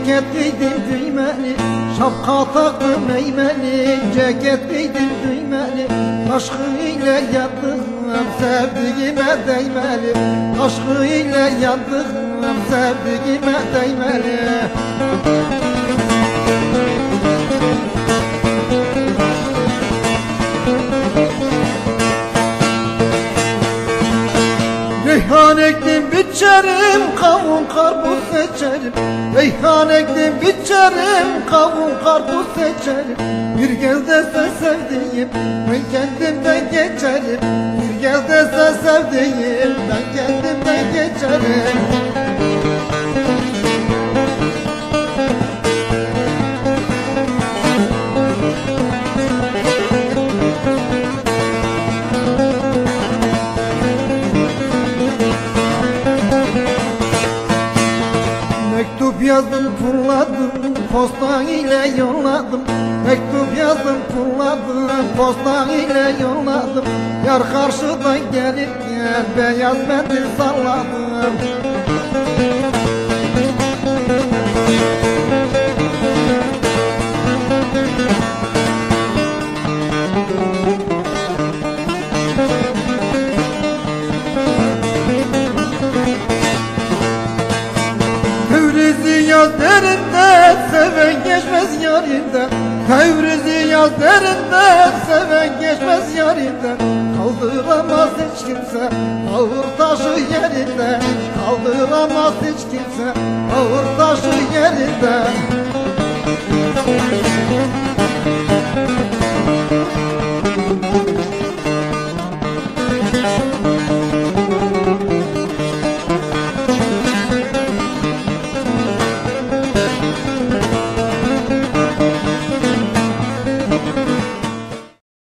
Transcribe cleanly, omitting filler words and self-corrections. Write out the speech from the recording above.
ceket giydim düğmeli, şapka taktım eymeli. Ceket giydim düğmeli, aşkıyla yandım sevdiğime değmeli. Aşkıyla yandım sevdiğime değmeli. Reyhan ektim biçerim, kavun karpuz seçerim. Reyhan ektim biçerim, kavun karpuz seçerim. Bir gel dese sevdiğim, ben kendimden geçerim. Bir gel dese sevdiğim, ben kendimden geçerim. Mektup yazdım fırladım, posta ile yolladım. Mektup yazdım fırladım, posta ile yolladım. Yar karşıdan gelirken beyaz mendil salladım. Yaz derinde seven geçmez yarinden. Tevrezi yaz derinde seven geçmez yarinden. Kaldıramaz hiç kimse ağır taşı yerinden. Kaldıramaz hiç kimse ağır taşı yerinden.